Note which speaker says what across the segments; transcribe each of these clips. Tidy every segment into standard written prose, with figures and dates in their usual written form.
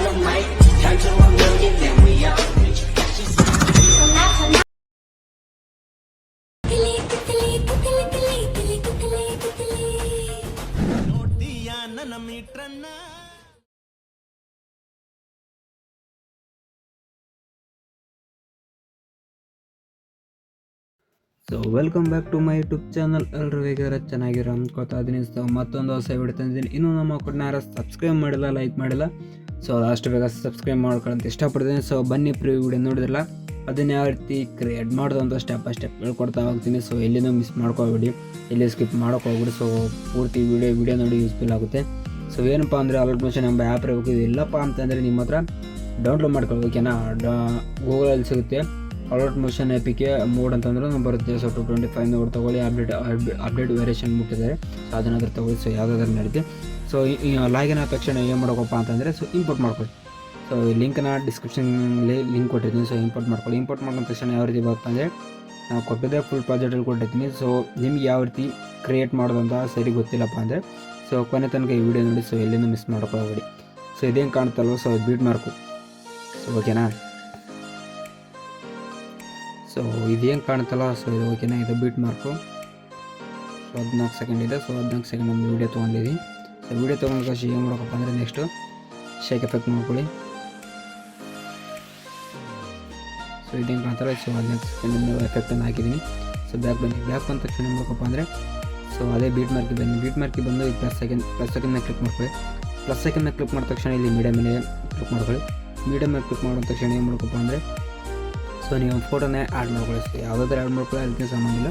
Speaker 1: on the mic, turn to a million, then we all rich.
Speaker 2: ನೋಡ್ತೀಯ ನನ್ನ ಮೀಟ್ರನ್ನ.
Speaker 3: So welcome back to my YouTube channel. ಎಲ್ಲರೂ ಹೇಗಿದ್ದಾರೆ? ಚೆನ್ನಾಗಿರೋ ಅಂದ್ಕೊತಾ ಇದೀನಿ. ಸೊ ಮತ್ತೊಂದು ಹೊಸ ವಿಡಿಯೋ ತಂದಿದ್ದೀನಿ. ಇನ್ನೂ ನಮ್ಮ ಅಕೌಂಟ್ನ ಯಾರು ಸಬ್ಸ್ಕ್ರೈಬ್ ಮಾಡಿಲ್ಲ, ಲೈಕ್ ಮಾಡಿಲ್ಲ, ಸೊ ಅಷ್ಟು ಬೇಗ ಸಬ್ಸ್ಕ್ರೈಬ್ ಮಾಡ್ಕೊಳ್ಳೋಂತ ಇಷ್ಟಪಡ್ತೀನಿ. ಸೊ ಬನ್ನಿ, ಪ್ರೀ ವಿಡಿಯೋ ನೋಡಿದ್ರಲ್ಲ, ಅದನ್ನ ಯಾವ ರೀತಿ ಕ್ರಿಯೇಟ್ ಮಾಡೋದು ಅಂತ ಸ್ಟೆಪ್ ಬೈ ಸ್ಟೆಪ್ ಹೇಳ್ಕೊಡ್ತಾ ಹೋಗ್ತೀನಿ. ಸೊ ಎಲ್ಲಿನೂ ಮಿಸ್ ಮಾಡ್ಕೋಬೇಡಿ, ಎಲ್ಲಿ ಸ್ಕಿಪ್ ಮಾಡೋಕೆ ಹೋಗ್ಬಿಡಿ. ಸೊ ಪೂರ್ತಿ ವಿಡಿಯೋ ನೋಡಿ ಯೂಸ್ಫುಲ್ ಆಗುತ್ತೆ. ಸೊ ಏನಪ್ಪ ಅಂದರೆ ಅಲರ್ಟ್ ಮೋಷನ್ ಎಂಬ ಆ್ಯಪ್ ಇರಬೇಕು. ಇದು ಇಲ್ಲಪ್ಪ ಅಂತಂದರೆ ನಿಮ್ಮ ಹತ್ರ ಡೌನ್ಲೋಡ್ ಮಾಡ್ಕೊಳ್ಳಿ, ಓಕೆನಾ? ಗೂಗಲಲ್ಲಿ ಸಿಗುತ್ತೆ. ಅಲರ್ಟ್ ಮೋಷನ್ ಆ್ಯಪಿಗೆ ಮೋಡ್ ಅಂತಂದ್ರೆ ಬರುತ್ತೆ. ಸೊ 225 ಮೋಡ್ ತೊಗೊಳ್ಳಿ. ಅಪ್ಡೇಟ್ ವೇರಿಯೇಷನ್ ಮುಟ್ಟಿದ್ದಾರೆ, ಸೊ ಅದನ್ನಾದ್ರೂ ತೊಗೊಳ್ಳಿ. ಸೊ ಯಾವುದಾದ್ರೂ ನಡೆಯುತ್ತೆ. ಸೊ ಲಾಗಿನ್ ಆದ ತಕ್ಷಣ ಏನು ಮಾಡೋಕಪ್ಪ ಅಂತಂದರೆ, ಸೊ ಇಂಪೋರ್ಟ್ ಮಾಡ್ಕೊಳ್ಳಿ. ಸೊ ಈ ಲಿಂಕ್ನ ಡಿಸ್ಕ್ರಿಪ್ಷನಲ್ಲಿ ಲಿಂಕ್ ಕೊಟ್ಟಿರ್ತೀನಿ. ಸೊ ಇಂಪೋರ್ಟ್ ಮಾಡ್ಕೊಳ್ಳಿ. ಇಂಪೋರ್ಟ್ ಮಾಡ್ಕೊಂಡ ತಕ್ಷಣ ಯಾವ ರೀತಿ ಬರುತ್ತೆ ಅಂದರೆ, ನಾವು ಕೊಟ್ಟಿದ್ದೆ ಫುಲ್ ಪ್ರಾಜೆಕ್ಟಲ್ಲಿ ಕೊಟ್ಟಿರ್ತೀನಿ. ಸೊ ನಿಮ್ಗೆ ಯಾವ ರೀತಿ ಕ್ರಿಯೇಟ್ ಮಾಡೋದಂತ ಸರಿ ಗೊತ್ತಿಲ್ಲಪ್ಪ ಅಂದರೆ, ಸೊ ಕೊನೆ ತನಕ ಈ ವಿಡಿಯೋ ನೋಡಿ. ಸೊ ಎಲ್ಲಿಂದ ಮಿಸ್ ಮಾಡ್ಕೊಳ್ಳೋಬೇಡಿ. ಸೊ ಇದೇನು ಕಾಣುತ್ತಲ್ವ, ಸೊ ಬೀಟ್ ಮಾರ್ಕು. ಸೊ ಓಕೆನಾ? ಸೊ ಇದೇನು ಕಾಣುತ್ತಲ್ಲ, ಸೊ ಇದು ಓಕೆನಾ? ಇದು ಬೀಟ್ ಮಾರ್ಕು. ಸೊ 14 ಸೆಕೆಂಡ್ ಇದೆ. ಸೊ 14 ಸೆಕೆಂಡ್ ಒಂದು ವೀಡಿಯೋ ತೊಗೊಂಡಿದ್ದೀನಿ. ಸೊ ವೀಡಿಯೋ ತೊಗೊಂಡು ಏನು ಮಾಡೋಕಪ್ಪ ಅಂದರೆ, ನೆಕ್ಸ್ಟು ಶೇಕ್ ಎಫೆಕ್ಟ್ ಮಾಡ್ಕೊಳ್ಳಿ. ಸೊ ಇದೇನು ಕಾಣ್ತಾರೆ, ಸೊ 14 ಸೆಕೆಂಡ್ ಎಫೆಕ್ಟನ್ನು ಹಾಕಿದ್ದೀನಿ. ಸೊ ಬ್ಯಾಕ್ ಬನ್ನಿ. ಬ್ಯಾಕ್ ಬಂದ ತಕ್ಷಣ ಏನು ಮಾಡೋಕಪ್ಪ ಅಂದರೆ, ಸೊ ಅದೇ ಬೀಟ್ ಮಾರ್ಕಿಗೆ ಬನ್ನಿ. ಬೀಟ್ ಮಾರ್ಕಿಗೆ ಬಂದು ಈ ಪ್ಲಸ್ ಸೆಕೆಂಡ್ನ ಕ್ಲಿಕ್ ಮಾಡ್ಕೊಳ್ಳಿ. ಪ್ಲಸ್ ಸೆಕೆಂಡ್ನ ಕ್ಲಿಕ್ ಮಾಡಿದ ತಕ್ಷಣ ಇಲ್ಲಿ ಮೀಡಿಯಮ್ ಮೇಲೆ ಕ್ಲಿಕ್ ಮಾಡ್ಕೊಳ್ಳಿ. ಮೀಡಿಯಮ್ ಮೇಲೆ ಕ್ಲಿಕ್ ಮಾಡಿದ ತಕ್ಷಣ ಏನು ಮಾಡೋಕಪ್ಪ ಅಂದರೆ, ಸೊ ನೀವು ಒಂದು ಫೋಟೋನೇ ಆ್ಯಡ್ ಮಾಡ್ಕೊಳ್ಳಿ. ಸೊ ಯಾವುದಾದ್ರೂ ಆ್ಯಡ್ ಮಾಡ್ಕೊಳ್ಳಿ, ಅದಕ್ಕೆ ಸಂಬಂಧ ಇಲ್ಲ.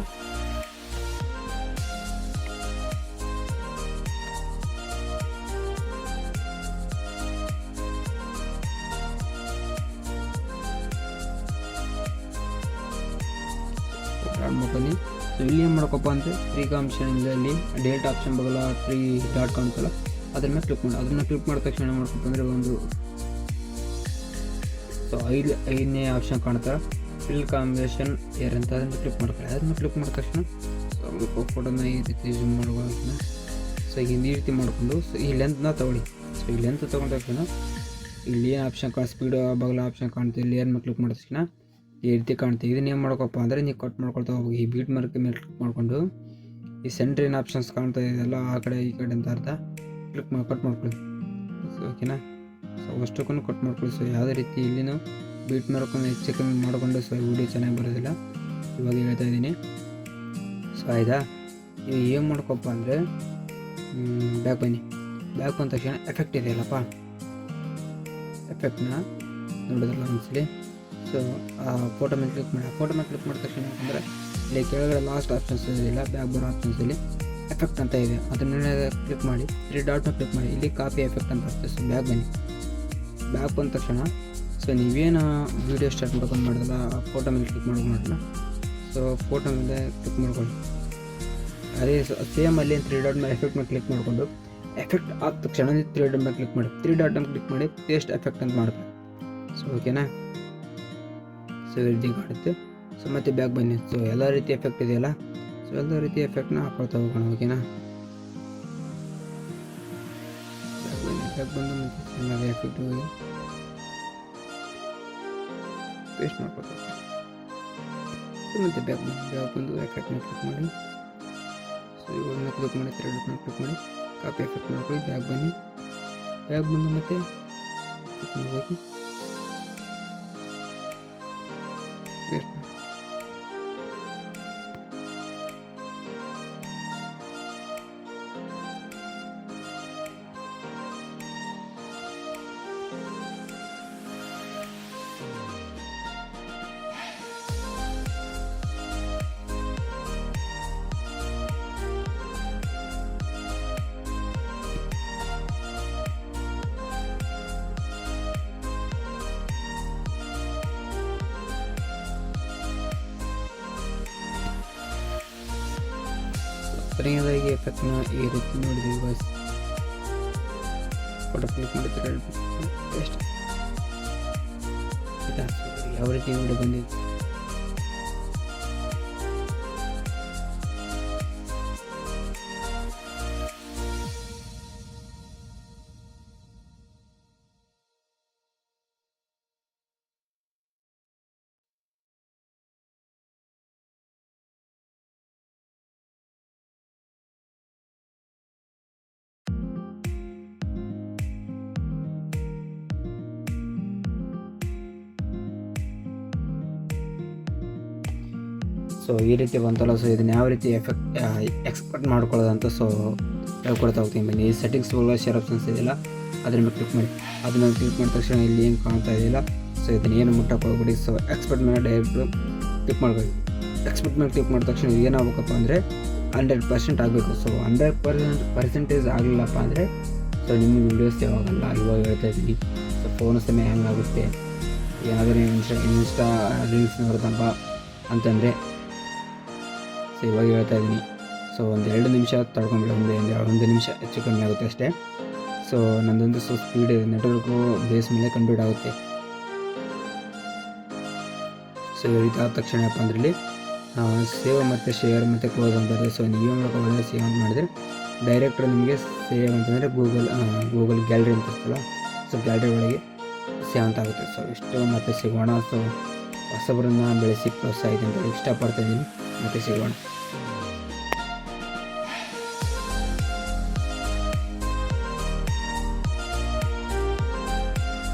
Speaker 3: ಆ್ಯಡ್ ಮಾಡ್ಕೊಳ್ಳಿ. ಸೊ ಇಲ್ಲಿ ಏನು ಮಾಡ್ಕೊಪ್ಪ ಅಂದರೆ, 3 ಆಪ್ಷನಲ್ಲಿ ಡೇಟ್ ಆಪ್ಷನ್ ಬಗಲ 3 ಡಾಟ್ ಕಾಣುತ್ತಲ್ಲ, ಅದ್ರ ಮೇಲೆ ಕ್ಲಿಕ್ ಮಾಡಿ. ಅದನ್ನು ಕ್ಲಿಕ್ ಮಾಡಿದ ತಕ್ಷಣ ಏನು ಮಾಡ್ಕೊಪ್ಪ ಅಂದರೆ, ಒಂದು ಸೊ ಐದನೇ ಆಪ್ಷನ್ ಕಾಣ್ತಾರೆ, ಫಿಲ್ ಕಾಂಬಿನೇಷನ್ ಏರ್ ಅಂತ, ಅದನ್ನು ಕ್ಲಿಕ್ ಮಾಡ್ಕೊಳ್ಳಿ. ಅದನ್ನು ಕ್ಲಿಕ್ ಮಾಡಿದ ತಕ್ಷಣ ಸ್ವಲ್ಪ ಫೋಟೋನ ಈ ರೀತಿ ಝೂಮ್ ಮಾಡ್ಕೊಳ್ಳೋದನ್ನ, ಸೊ ಈ ರೀತಿ ಮಾಡಿಕೊಂಡು, ಸೊ ಈ ಲೆಂತ್ನ ತೊಗೊಳ್ಳಿ. ಸೊ ಈ ಲೆಂತ್ ತೊಗೊಂಡ ತಕ್ಷಣ ಇಲ್ಲಿ ಏನು ಆಪ್ಷನ್ ಸ್ಪೀಡ್ ಬಗಲ ಆಪ್ಷನ್ ಕಾಣ್ತೀವಿ, ಇಲ್ಲಿ ಏನು ಕ್ಲಿಕ್ ಮಾಡಿದ ತಕ್ಷಣ ಈ ರೀತಿ ಕಾಣ್ತೀವಿ. ಇದನ್ನ ಏನು ಮಾಡೋಕಪ್ಪ ಅಂದರೆ, ನೀವು ಕಟ್ ಮಾಡ್ಕೊಳ್ತಾ ಹೋಗಿ. ಈ ಬೀಟ್ ಮಾರ್ಕ್ ಮೇಲೆ ಕ್ಲಿಕ್ ಮಾಡಿಕೊಂಡು ಈ ಸೆಂಟ್ರ್ ಏನು ಆಪ್ಷನ್ಸ್ ಕಾಣ್ತಾ ಇದೆಯಲ್ಲ, ಆ ಕಡೆ ಈ ಕಡೆ ಅಂತ ಅರ್ಥ, ಕ್ಲಿಕ್ ಮಾಡಿ ಕಟ್ ಮಾಡ್ಕೊಳ್ಳಿ. ಸೊ ಓಕೆನಾ? ಸೊ ಅಷ್ಟಕ್ಕೂ ಕಟ್ ಮಾಡ್ಕೊಳ್ಳಿ. ಸೊ ಯಾವುದೇ ರೀತಿ ಇಲ್ಲಿನೂ ಬೀಟ್ ಮಾರ್ಕನ್ನು ಹೆಚ್ಚು ಕಮ್ಮಿ ಮಾಡಿಕೊಂಡು, ಸೊ ವಿಡಿಯೋ ಚೆನ್ನಾಗಿ ಬರೋದಿಲ್ಲ, ಇವಾಗ ಹೇಳ್ತಾ ಇದ್ದೀನಿ. ಸೊ ಆಯಿತಾ? ನೀವು ಏನು ಮಾಡ್ಕೊಪ್ಪ ಅಂದರೆ, ಬ್ಯಾಕ್ ಬನ್ನಿ. ಬ್ಯಾಕ್ ಬಂದ ತಕ್ಷಣ ಎಫೆಕ್ಟ್ ಇದೆಯಲ್ಲಪ್ಪ, ಎಫೆಕ್ಟ್ನ ನೋಡೋದಲ್ಲ ಒಂದ್ಸಲಿ. ಸೊ ಆ ಫೋಟೋ ಮೇಲೆ ಕ್ಲಿಕ್ ಮಾಡಿ. ಆ ಫೋಟೋ ಮೇಲೆ ಕ್ಲಿಕ್ ಮಾಡಿದ ತಕ್ಷಣ ಅಂದರೆ, ಇಲ್ಲಿ ಕೆಳಗಡೆ ಲಾಸ್ಟ್ ಆಪ್ಷನ್ಸ್ ಇದೆಯಲ್ಲ, ಬ್ಯಾಕ್ ಬರೋ ಆಪ್ಷನ್ಸಲ್ಲಿ ಎಫೆಕ್ಟ್ ಅಂತ ಇದೆ, ಅದ್ರ ಮೇಲೆ ಕ್ಲಿಕ್ ಮಾಡಿ. 3 ಡಾಟ್ನ ಕ್ಲಿಕ್ ಮಾಡಿ. ಇಲ್ಲಿ ಕಾಪಿ ಎಫೆಕ್ಟ್ ಅಂತ ಬರುತ್ತೆ. ಸೊ ಬ್ಯಾಕ್ ಬನ್ನಿ. ಬ್ಯಾಕ್ ಬಂದ ತಕ್ಷಣ, ಸೊ ನೀವೇನು ವೀಡಿಯೋ ಸ್ಟಾರ್ಟ್ ಮಾಡ್ಕೊಂಡು ಮಾಡಿದಲ್ಲ, ಆ ಫೋಟೋ ಮೇಲೆ ಕ್ಲಿಕ್ ಮಾಡಲ್ಲ, ಸೊ ಫೋಟೋ ಮೇಲೆ ಕ್ಲಿಕ್ ಮಾಡ್ಕೊಳ್ಳಿ. ಅದೇ ಸೇಮಲ್ಲಿ 3 ಡಾಟ್ ಮೇಲೆ ಎಫೆಕ್ಟ್ ಮೇಲೆ ಕ್ಲಿಕ್ ಮಾಡಿಕೊಂಡು, ಎಫೆಕ್ಟ್ ಆದ ತಕ್ಷಣ 3 ಡಾಟ್ ಮೇಲೆ ಕ್ಲಿಕ್ ಮಾಡಿ. 3 ಡಾಟ್ ಕ್ಲಿಕ್ ಮಾಡಿ ಪೇಸ್ಟ್ ಎಫೆಕ್ಟ್ ಅಂತ ಮಾಡ್ತಾರೆ. ಸೊ ಓಕೆನಾ? ಸೊ ಈ ರೀತಿ ಕಾಣುತ್ತೆ. ಸೊ ಮತ್ತೆ ಬ್ಯಾಕ್ ಬನ್ನಿ. ಸೊ ಎಲ್ಲ ರೀತಿ ಎಫೆಕ್ಟ್ ಇದೆಯಲ್ಲ, ಸೊ ಎಲ್ಲ ರೀತಿ ಎಫೆಕ್ಟ್ನ ಹಾಕೊಳ್ತಾ ಹೋಗೋಣ, ಓಕೆನಾ? ಬ್ಯಾಕ್ ಬಂದು ಮತ್ತೆ ಎಫೆಕ್ಟ್ ಹೋಗಿ ಪೇಸ್ಟ್ ಮಾಡ್ಕೊಳ್ತಾರೆ. ಮತ್ತು ಬ್ಯಾಕ್ ಬಂದು ಎಫೆಕ್ಟ್ನ ಕ್ಲಿಕ್ ಮಾಡಿ. ಸೊ ಇವಾಗ ಕ್ಲಿಕ್ ಮಾಡಿ 3 ಡಾಟ್ನ ಕ್ಲಿಕ್ ಮಾಡಿ ಕಾಪಿ ಎಫೆಕ್ಟ್ ಮಾಡ್ಕೊಳ್ಳಿ. ಬ್ಯಾಕ್ ಬನ್ನಿ. ಬ್ಯಾಕ್ ಬಂದು ಮತ್ತೆ ಹೋಗಿ ಪೇಸ್ಟ್ ಮಾಡಿ. ಕೊನೆಯದಾಗಿ ಎಫೆಕ್ಟ್ನ ಈ ರೀತಿ ನೋಡಿದ್ದೀವಿ ಬಾಯ್ಸ್. ಫೋಟೋ ಕ್ಲಿಕ್ ಮಾಡಿ ಪೇಸ್ಟ್. ಯಾವ ರೀತಿ ವಿಡಿಯೋ ಬಂದಿದೆ ಸೊ ಈ ರೀತಿ ಬಂತಲ್ಲ, ಸೊ ಇದನ್ನು ಯಾವ ರೀತಿ ಎಕ್ಸ್ಪೋರ್ಟ್ ಮಾಡ್ಕೊಳ್ಳೋದಂತ ಸೊ ಹೇಳ್ಕೊಡ್ತಾ ಹೋಗ್ತೀನಿ ಬನ್ನಿ. ಈ ಸೆಟ್ಟಿಂಗ್ಸ್ ಒಳಗೆ ಶೇರ್ ಆಪ್ಷನ್ಸ್ ಇದೆಯಲ್ಲ, ಅದ್ರ ಮೇಲೆ ಕ್ಲಿಕ್ ಮಾಡಿ. ಅದನ್ನ ಕ್ಲಿಕ್ ಮಾಡಿದ ತಕ್ಷಣ ಇಲ್ಲಿ ಏನು ಕಾಣ್ತಾ ಇದೆಯಲ್ಲ, ಸೊ ಇದನ್ನು ಏನು ಮುಟ್ಟಕ್ಕೆ ಹೋಗ್ಬಿಡಿ. ಸೊ ಎಕ್ಸ್ಪೋರ್ಟ್ ಮೇಲೆ ಡೈರೆಕ್ಟು ಕ್ಲಿಕ್ ಮಾಡಬೇಕು. ಎಕ್ಸ್ಪೋರ್ಟ್ ಮೇಲೆ ಕ್ಲಿಕ್ ಮಾಡಿದ ತಕ್ಷಣ ಏನಾಗಬೇಕಪ್ಪ ಅಂದರೆ 100% ಆಗಬೇಕು. ಸೊ 100% ಆಗಲಿಲ್ಲಪ್ಪ ಅಂದರೆ ಸೊ ನಿಮಗೆ ವೀಡಿಯೋಸ್ ಯಾವಾಗಲ್ಲ, ಇವಾಗ ಹೇಳ್ತಾ ಇದ್ದೀನಿ. ಸೊ ಫೋನ್ ಸಮಯ ಹೆಂಗಾಗುತ್ತೆ, ಏನಾದರೂ ಇನ್ಸ್ಟಾ ರೀಲ್ಸ್ ನೋಡ್ದಪ್ಪ ಅಂತಂದರೆ ಸೊ ಇವಾಗ ಹೇಳ್ತಾ ಇದ್ದೀನಿ. ಸೊ 1-2 ನಿಮಿಷ ತಡ್ಕೊಂಬಿಡಿ, ಒಂದು ನಿಮಿಷ ಹೆಚ್ಚು ಕಮ್ಮಿ ಆಗುತ್ತೆ ಅಷ್ಟೇ. ಸೊ ನಂದೊಂದು ಸೊ ಸ್ಪೀಡ್ ಇದೆ, ನೆಟ್ವರ್ಕು ಬೇಸ್ ಮೇಲೆ ಕಂಪ್ಲೀಟ್ ಆಗುತ್ತೆ. ಸೊ ಈ ರೀತಿ ಆದ ತಕ್ಷಣ ಏನಪ್ಪ ಅಂದರೆ ಇಲ್ಲಿ ಸೇವ್ ಮತ್ತು ಶೇರ್ ಮತ್ತು ಕ್ಲೋಸ್ ಅಂತ ಇದೆ. ಸೊ ನೀವು ಮಾಡೋಕೆ ಸೇವ್ ಅಂತ ಮಾಡಿದರೆ ಡೈರೆಕ್ಟ್ರು ನಿಮಗೆ ಸೇವ್ ಅಂತಂದರೆ ಗೂಗಲ್ ಗ್ಯಾಲರಿ ಅಂತ ಇರ್ತಲ್ಲ, ಸೊ ಗ್ಯಾಲರಿ ಒಳಗೆ ಸೇವ್ ಅಂತ ಆಗುತ್ತೆ. ಸೊ ಇಷ್ಟು ಮತ್ತೆ ಸಿಗೋಣ. ಸೊ ಹೊಸಬರನ್ನ ಬೆಳೆಸಿ ಪ್ರೋತ್ಸಾಹಿತ ಅಂತ ಇಷ್ಟಪಡ್ತಾಯಿದ್ದೀನಿ. ಮತ್ತೆ ಸಿಗೋಣ.